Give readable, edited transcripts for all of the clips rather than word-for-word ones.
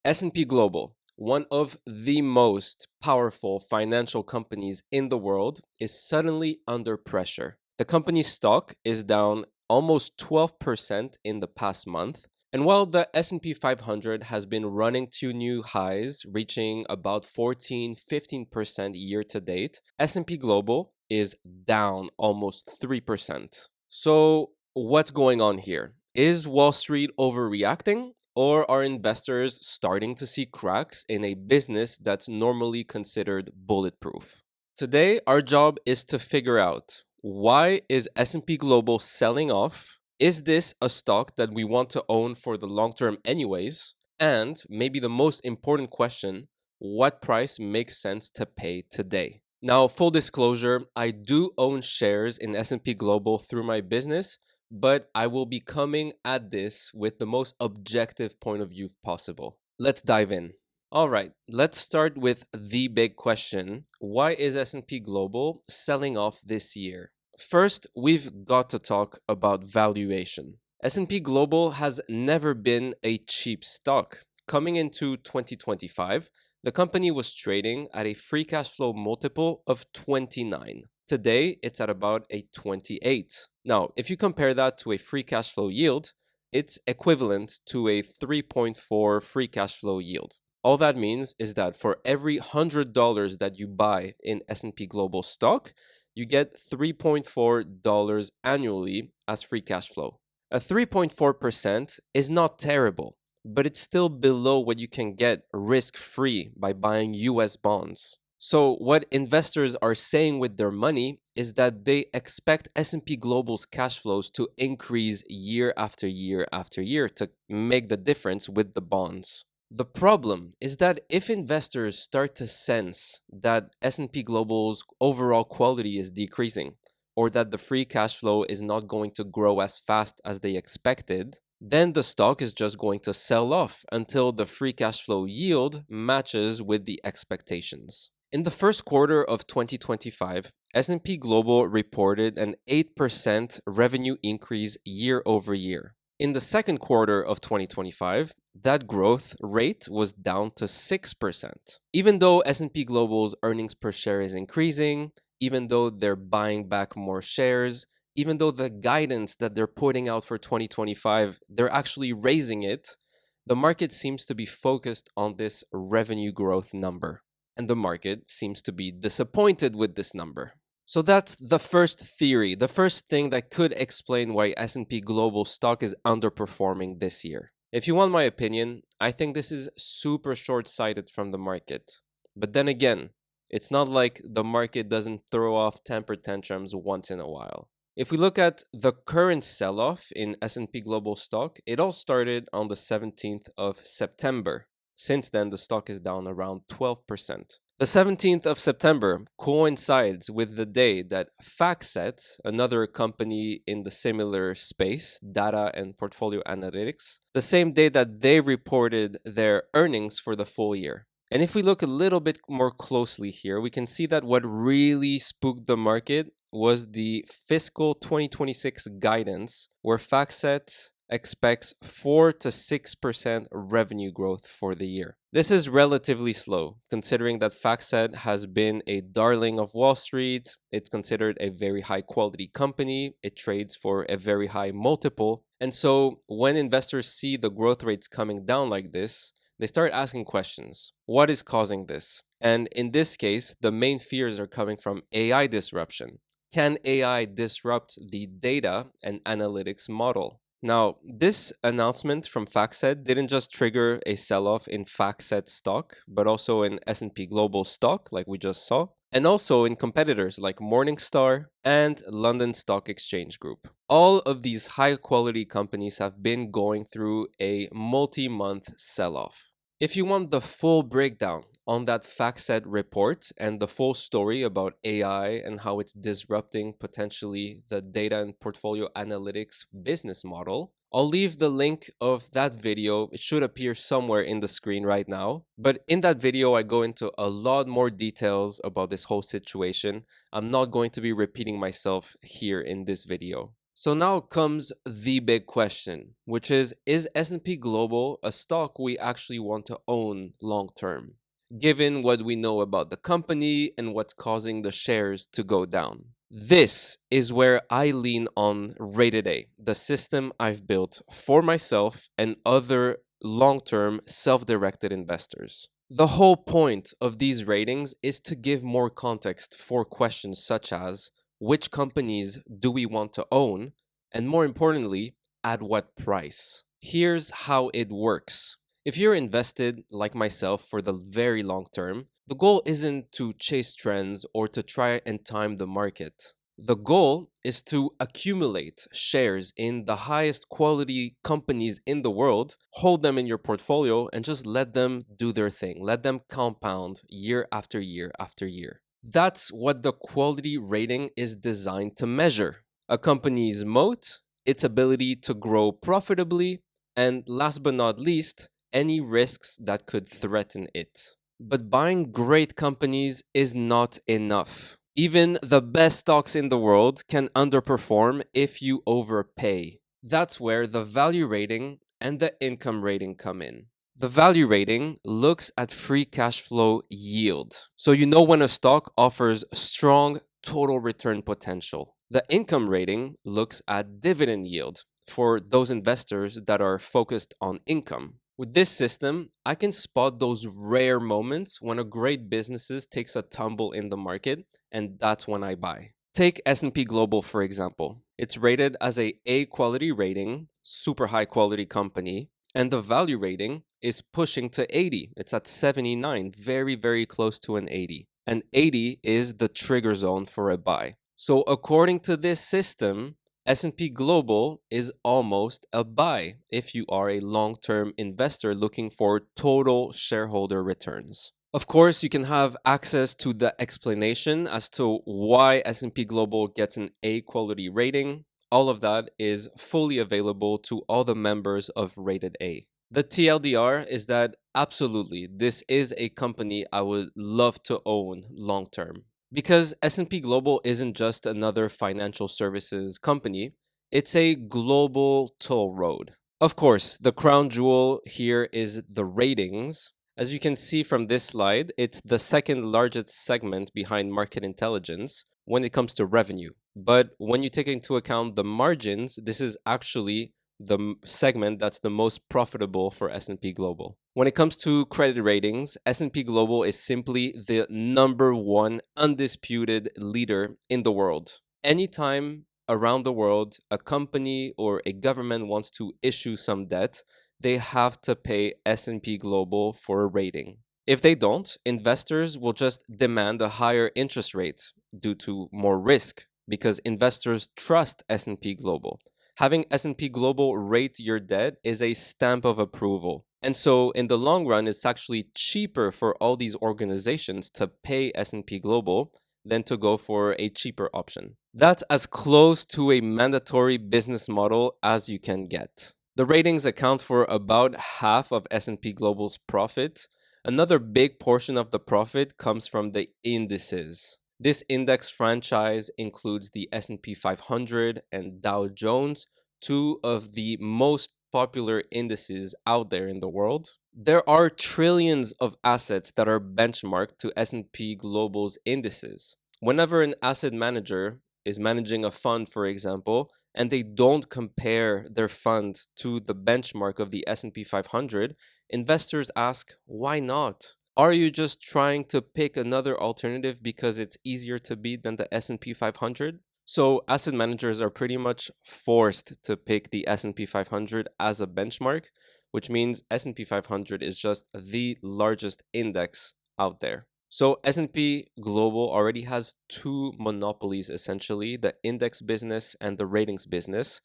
S&P Global, one of the most powerful financial companies in the world, is suddenly under pressure. The company's stock is down almost 12% in the past month. And while the S&P 500 has been running to new highs, reaching about 14-15% year to date, S&P Global is down almost 3%. So, what's going on here? Is Wall Street overreacting? Or are investors starting to see cracks in a business that's normally considered bulletproof? Today, our job is to figure out, why is S&P Global selling off? Is this a stock that we want to own for the long term anyways? And maybe the most important question, what price makes sense to pay today? Now, full disclosure, I do own shares in S&P Global through my business, but I will be coming at this with the most objective point of view possible. Let's dive in. All right, let's start with the big question. Why is S&P Global selling off this year? First, we've got to talk about valuation. S&P Global has never been a cheap stock. Coming into 2025, the company was trading at a free cash flow multiple of 29. Today, it's at about a 28. Now, if you compare that to a free cash flow yield, it's equivalent to a 3.4 free cash flow yield. All that means is that for every $100 that you buy in S&P Global stock, you get $3.4 annually as free cash flow. A 3.4% is not terrible, but it's still below what you can get risk-free by buying US bonds. So what investors are saying with their money is that they expect S&P Global's cash flows to increase year after year after year to make the difference with the bonds. The problem is that if investors start to sense that S&P Global's overall quality is decreasing, or that the free cash flow is not going to grow as fast as they expected, then the stock is just going to sell off until the free cash flow yield matches with the expectations. In the first quarter of 2025, S&P Global reported an 8% revenue increase year over year. In the second quarter of 2025, that growth rate was down to 6%. Even though S&P Global's earnings per share is increasing, even though they're buying back more shares, even though the guidance that they're putting out for 2025, they're actually raising it, the market seems to be focused on this revenue growth number. And the market seems to be disappointed with this number. So that's the first theory, the first thing that could explain why S&P Global stock is underperforming this year. If you want my opinion, I think this is super short-sighted from the market. But then again, it's not like the market doesn't throw off temper tantrums once in a while. If we look at the current sell-off in S&P Global stock, it all started on the 17th of September. Since then, the stock is down around 12%. The 17th of September coincides with the day that FactSet, another company in the similar space, data and portfolio analytics, the same day that they reported their earnings for the full year. And if we look a little bit more closely here, we can see that what really spooked the market was the fiscal 2026 guidance, where FactSet expects 4 to 6% revenue growth for the year. This is relatively slow, considering that FactSet has been a darling of Wall Street. It's considered a very high quality company. It trades for a very high multiple. And so when investors see the growth rates coming down like this, they start asking questions. What is causing this? And in this case, the main fears are coming from AI disruption. Can AI disrupt the data and analytics model? Now, this announcement from FactSet didn't just trigger a sell-off in FactSet stock, but also in S&P Global stock, like we just saw, and also in competitors like Morningstar and London Stock Exchange Group. All of these high-quality companies have been going through a multi-month sell-off. If you want the full breakdown on that FactSet report and the full story about AI and how it's disrupting potentially the data and portfolio analytics business model, I'll leave the link of that video. It should appear somewhere in the screen right now. But in that video, I go into a lot more details about this whole situation. I'm not going to be repeating myself here in this video. So now comes the big question, which is S&P Global a stock we actually want to own long term, given what we know about the company and what's causing the shares to go down? This is where I lean on Rated A, the system I've built for myself and other long-term self-directed investors. The whole point of these ratings is to give more context for questions such as which companies do we want to own, and more importantly, at what price. Here's how it works. If you're invested, like myself, for the very long term, the goal isn't to chase trends or to try and time the market. The goal is to accumulate shares in the highest quality companies in the world, hold them in your portfolio, and just let them do their thing. Let them compound year after year after year. That's what the quality rating is designed to measure: a company's moat, its ability to grow profitably, and last but not least, any risks that could threaten it. But buying great companies is not enough. Even the best stocks in the world can underperform if you overpay. That's where the value rating and the income rating come in. The value rating looks at free cash flow yield. So you know when a stock offers strong total return potential. The income rating looks at dividend yield for those investors that are focused on income. With this system, I can spot those rare moments when a great business takes a tumble in the market, and that's when I buy. Take S&P Global for example. It's rated as a A quality rating, super high quality company, and the value rating is pushing to 80. It's at 79, very close to an 80. And 80 is the trigger zone for a buy. So according to this system, S&P Global is almost a buy if you are a long-term investor looking for total shareholder returns. Of course, you can have access to the explanation as to why S&P Global gets an A quality rating. All of that is fully available to all the members of Rated A. The TLDR is that absolutely, this is a company I would love to own long term. Because S&P Global isn't just another financial services company, it's a global toll road. Of course, the crown jewel here is the ratings. As you can see from this slide, it's the second largest segment behind market intelligence when it comes to revenue. But when you take into account the margins, this is actually the segment that's the most profitable for S&P Global. When it comes to credit ratings, S&P Global is simply the number one undisputed leader in the world. Anytime around the world a company or a government wants to issue some debt, they have to pay S&P Global for a rating. If they don't, investors will just demand a higher interest rate due to more risk because investors trust S&P Global. Having S&P Global rate your debt is a stamp of approval. And so in the long run, it's actually cheaper for all these organizations to pay S&P Global than to go for a cheaper option. That's as close to a mandatory business model as you can get. The ratings account for about half of S&P Global's profit. Another big portion of the profit comes from the indices. This index franchise includes the S&P 500 and Dow Jones, two of the most popular indices out there in the world. There are trillions of assets that are benchmarked to S&P Global's indices. Whenever an asset manager is managing a fund, for example, and they don't compare their fund to the benchmark of the S&P 500, investors ask, why not? Are you just trying to pick another alternative because it's easier to beat than the S&P 500? So asset managers are pretty much forced to pick the S&P 500 as a benchmark, which means S&P 500 is just the largest index out there. So S&P Global already has two monopolies essentially, the index business and the ratings business.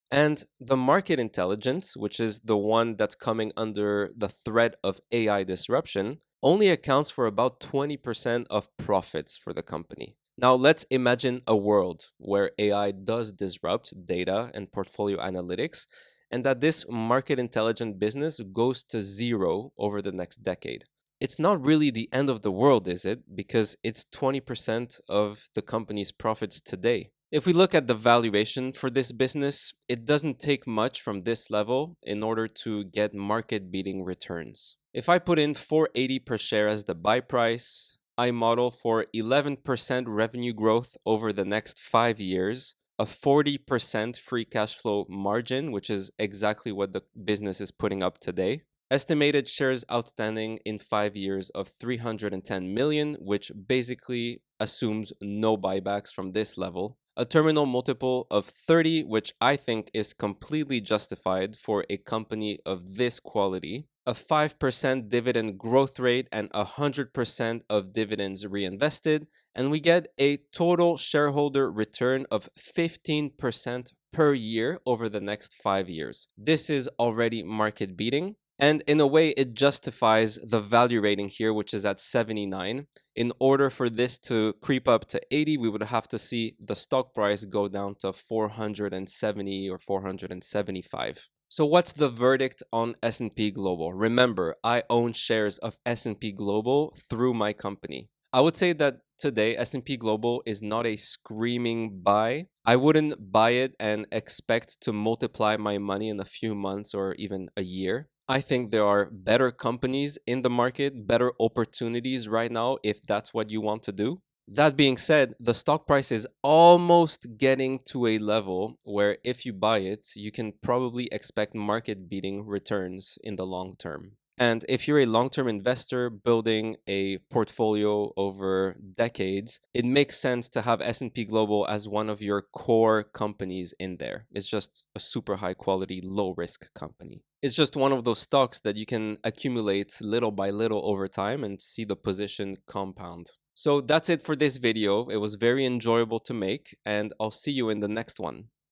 And the market intelligence, which is the one that's coming under the threat of AI disruption, only accounts for about 20% of profits for the company. Now, let's imagine a world where AI does disrupt data and portfolio analytics, and that this market intelligent business goes to zero over the next decade. It's not really the end of the world, is it? Because it's 20% of the company's profits today. If we look at the valuation for this business, it doesn't take much from this level in order to get market beating returns. If I put in 480 per share as the buy price, I model for 11% revenue growth over the next 5 years, a 40% free cash flow margin, which is exactly what the business is putting up today. Estimated shares outstanding in 5 years of 310 million, which basically assumes no buybacks from this level. A terminal multiple of 30, which I think is completely justified for a company of this quality. A 5% dividend growth rate and 100% of dividends reinvested. And we get a total shareholder return of 15% per year over the next 5 years. This is already market beating. And in a way, it justifies the value rating here, which is at 79. In order for this to creep up to 80, we would have to see the stock price go down to 470 or 475. So what's the verdict on S&P Global? Remember, I own shares of S&P Global through my company. I would say that today S&P Global is not a screaming buy. I wouldn't buy it and expect to multiply my money in a few months or even a year. I think there are better companies in the market, better opportunities right now if that's what you want to do. That being said, the stock price is almost getting to a level where if you buy it, you can probably expect market beating returns in the long term. And if you're a long-term investor building a portfolio over decades, it makes sense to have S&P Global as one of your core companies in there. It's just a super high quality, low risk company. It's just one of those stocks that you can accumulate little by little over time and see the position compound. So that's it for this video. It was very enjoyable to make, and I'll see you in the next one.